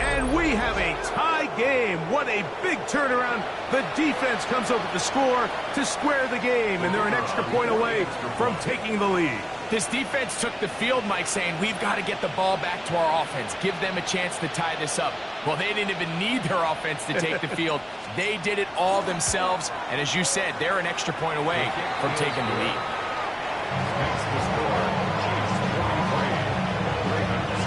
And we have a tie game. What a big turnaround. The defense comes up with the score to square the game, and they're an extra point away from taking the lead. This defense took the field, Mike, saying, we've got to get the ball back to our offense. Give them a chance to tie this up. Well, they didn't even need their offense to take the field. They did it all themselves. And as you said, they're an extra point away from taking the lead. That's the score. Chiefs 23, Ravens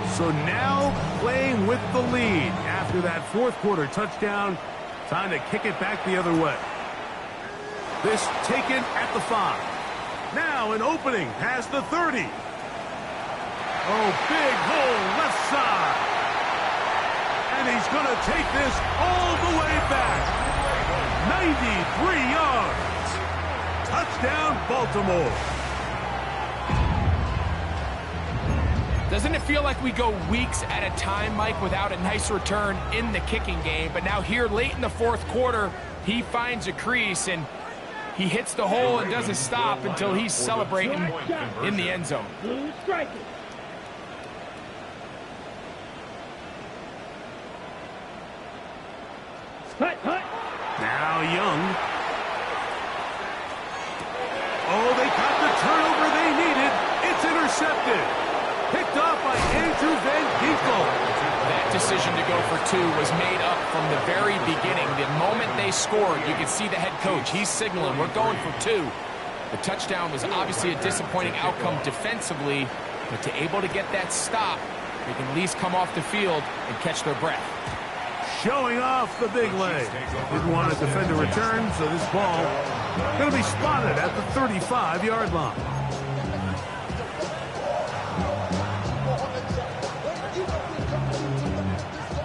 42. So now playing with the lead after that 4th quarter touchdown. Time to kick it back the other way. This taken at the 5. Now an opening past the 30. Oh, big hole left side. And he's going to take this all the way back. 93 yards. Touchdown, Baltimore. Doesn't it feel like we go weeks at a time, Mike, without a nice return in the kicking game? But now here late in the 4th quarter, he finds a crease and he hits the hole and doesn't stop until he's celebrating in the end zone. Now Young. Oh, they got the turnover they needed. It's intercepted. Picked off by Andrew Van Ginkel. That decision to go for 2 was made up from the very beginning. The moment they scored, you could see the head coach. He's signaling, we're going for 2. The touchdown was obviously a disappointing outcome defensively, but to able to get that stop, they can at least come off the field and catch their breath. Showing off the big leg. Didn't want to defend a return, so this ball going to be spotted at the 35-yard line.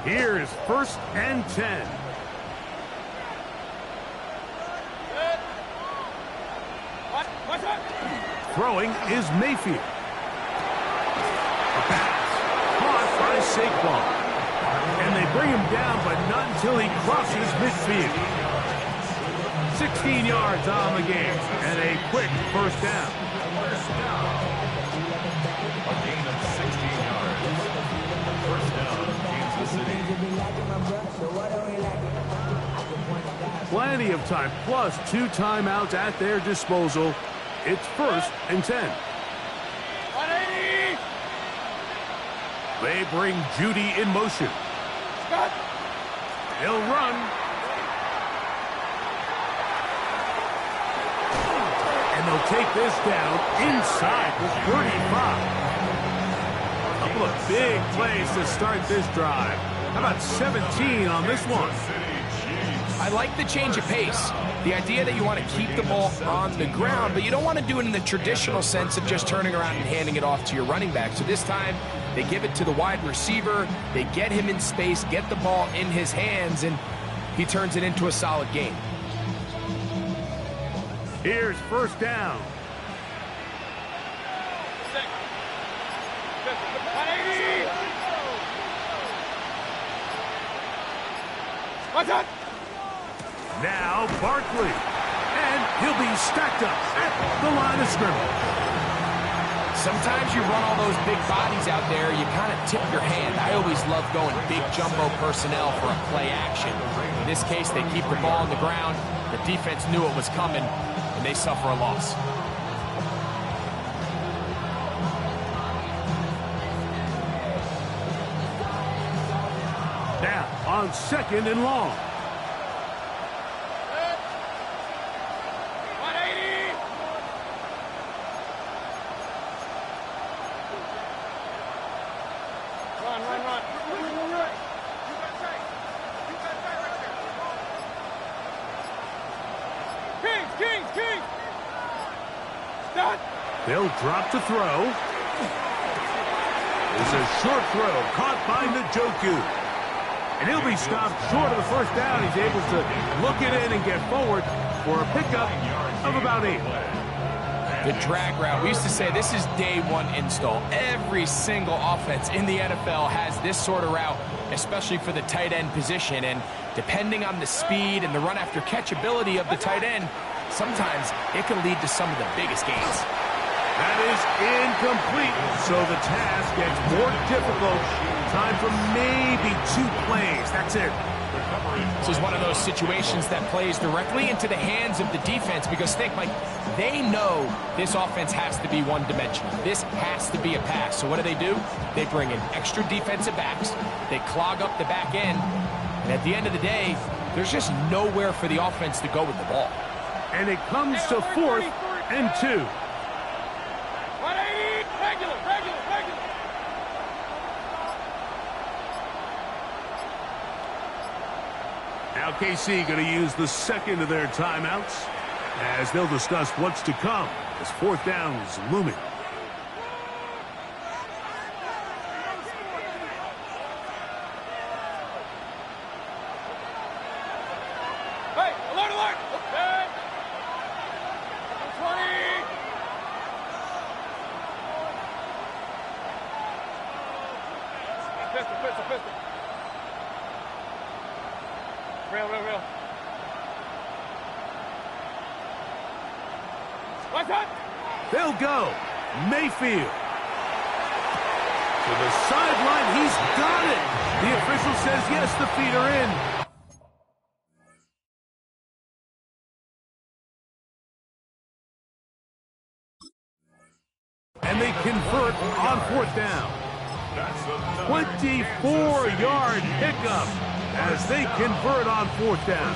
Here is 1st and 10. Throwing is Mayfield. A pass caught by Saquon. And they bring him down, but not until he crosses midfield. 16 yards on the game, and a quick 1st down. A gain of 16 yards. 1st down, Kansas City. Plenty of time, plus 2 timeouts at their disposal. It's 1st and 10. 180! They bring Judy in motion. Scott! He'll run. And they'll take this down inside the 35. A couple of big plays to start this drive. How about 17 on this one? I like the change of pace. The idea that you want to keep the ball on the ground, but you don't want to do it in the traditional sense of just turning around and handing it off to your running back. So this time, They give it to the wide receiver. They get him in space, get the ball in his hands, and he turns it into a solid game. Here's first down. 180. Watch out. Now Barkley. And he'll be stacked up at the line of scrimmage. Sometimes you run all those big bodies out there, you kind of tip your hand. I always love going big jumbo personnel for a play action. In this case, they keep the ball on the ground. The defense knew it was coming, and they suffer a loss. Now on second and long. 180. Run. Kings. Stop. They'll drop to throw. It's a short throw caught by Njoku. And he'll be stopped short of the first down. He's able to look it in and get forward for a pickup of about 8. The drag route, we used to say this is day one install. Every single offense in the NFL has this sort of route, especially for the tight end position. And depending on the speed and the run after catch ability of the tight end, sometimes it can lead to some of the biggest gains. That is incomplete, so the task gets more difficult. Time for maybe 2 plays. That's it. This is one of those situations that plays directly into the hands of the defense because think, like, they know this offense has to be one-dimensional. This has to be a pass. So what do? They bring in extra defensive backs. They clog up the back end. And at the end of the day, there's just nowhere for the offense to go with the ball. And it comes to 4th and 2. 180. Regular. Now KC going to use the second of their timeouts as they'll discuss what's to come as 4th down is looming. Hey, alert. Okay. 20. Pistol. Real. Watch out! They'll go. Mayfield. To the sideline. He's got it. The official says yes, the feet are in. And they convert on 4th down. 24-yard pickup as they convert on 4th down.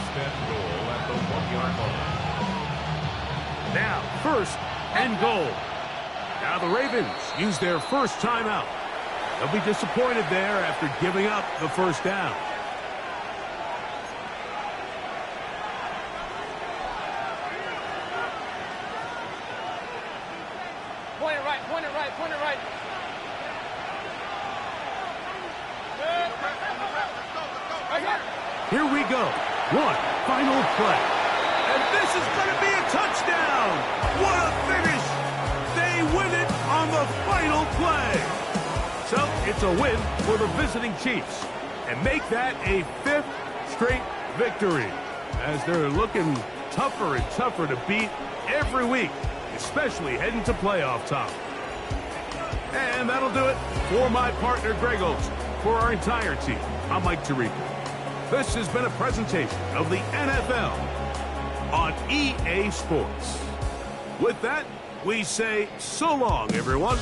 Now, 1st and goal. Now the Ravens use their first timeout. They'll be disappointed there after giving up the first down. Point it right. Here we go. One final play. And this is going to be a touchdown. What a finish. They win it on the final play. So it's a win for the visiting Chiefs and make that a 5th straight victory as they're looking tougher and tougher to beat every week, especially heading to playoff time. And that'll do it for my partner, Greg Olsen. For our entire team, I'm Mike Tirico. This has been a presentation of the NFL on EA Sports. With that, we say so long, everyone.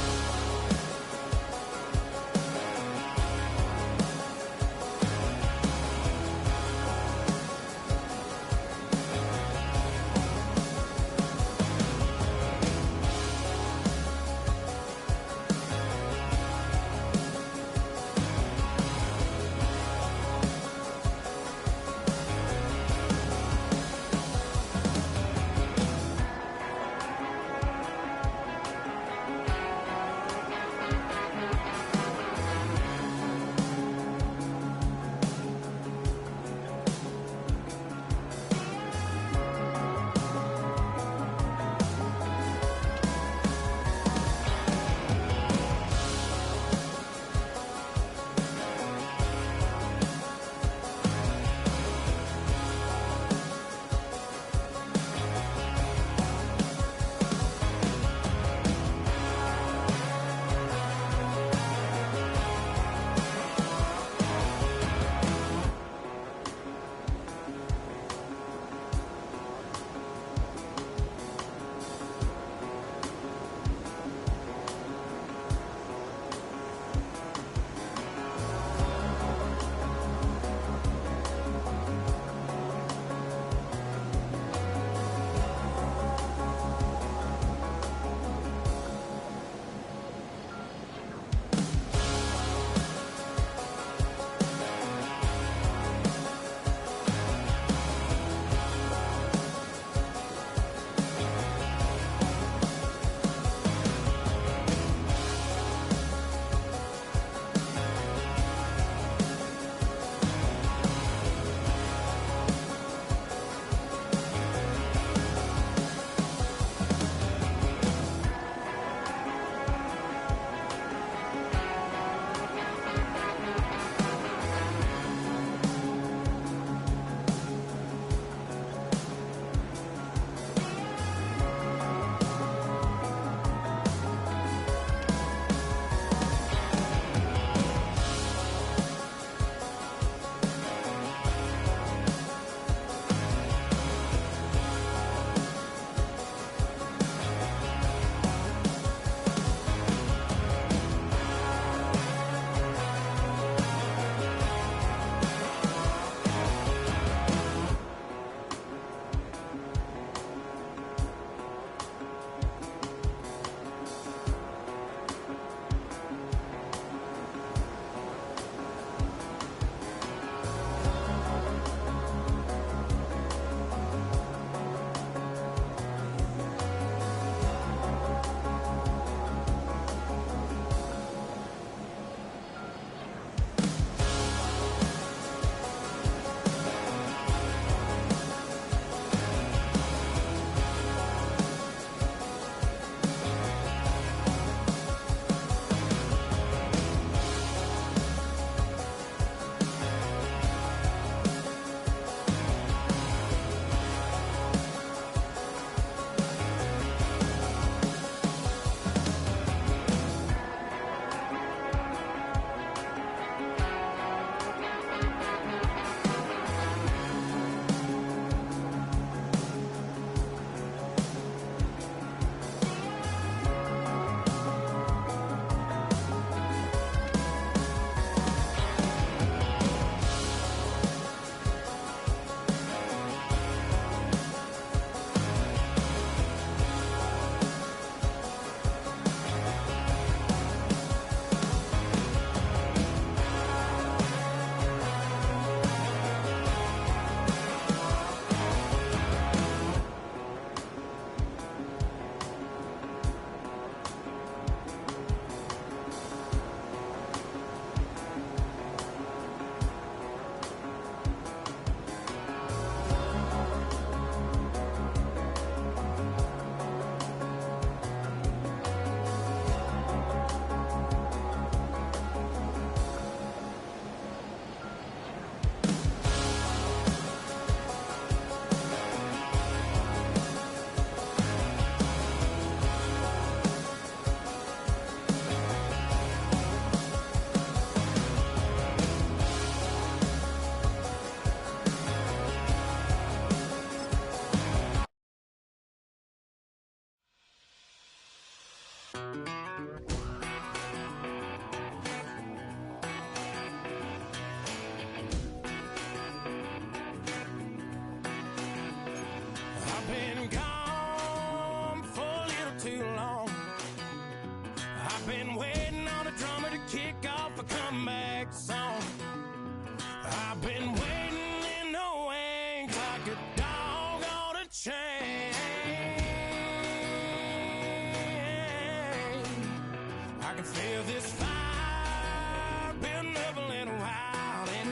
can feel this fire building up a little while, and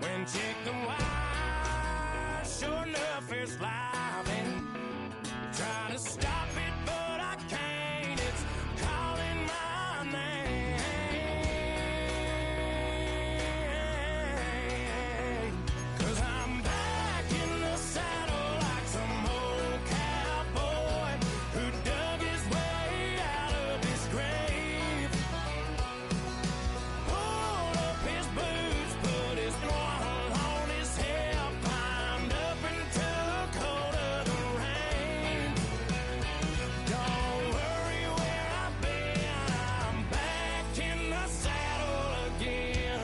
when check the wire, sure enough it's live, and trying to stop it, but I can't. It's calling my name. 'Cause I'm back in the saddle like some old cowboy who dug his way out of his grave. Pulled up his boots, put his one on his hip, climbed up and took hold of the reins. Don't worry where I've been, I'm back in the saddle again.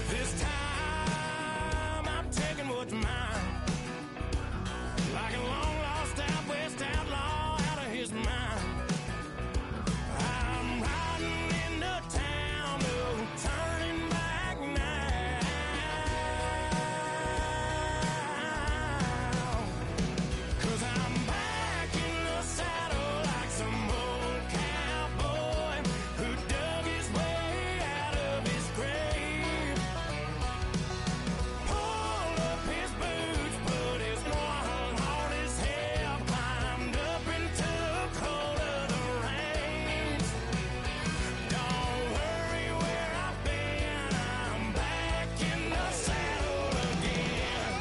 This time I'm taking what's mine, like a long lost out west outlaw out of his mind. I'm riding into town, no turning back now. 'Cause I'm back in the saddle like some old cowboy who dug his way out of his grave. Pulled up his boots, put his one on his hip, climbed up and took hold of the reins. Don't worry where I've been, I'm back in the saddle again.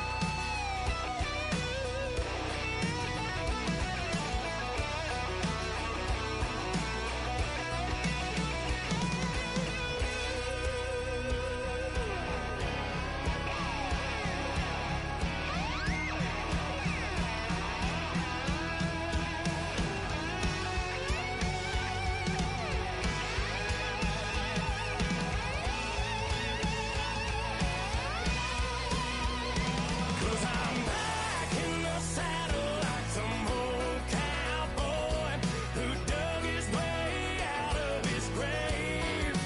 Cause I'm back in the saddle like some old cowboy who dug his way out of his grave.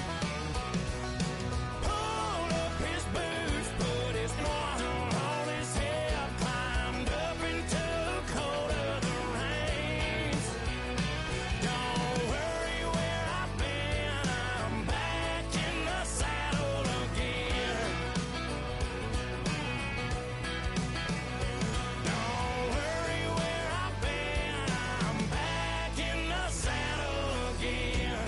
Pulled up his boots, put his one on his hip, climbed up and took hold of the reins. Don't worry where I've been, I'm back in the saddle again. Don't worry where I've been, I'm back in the saddle again.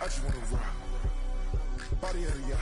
I just wanna rock. Body area.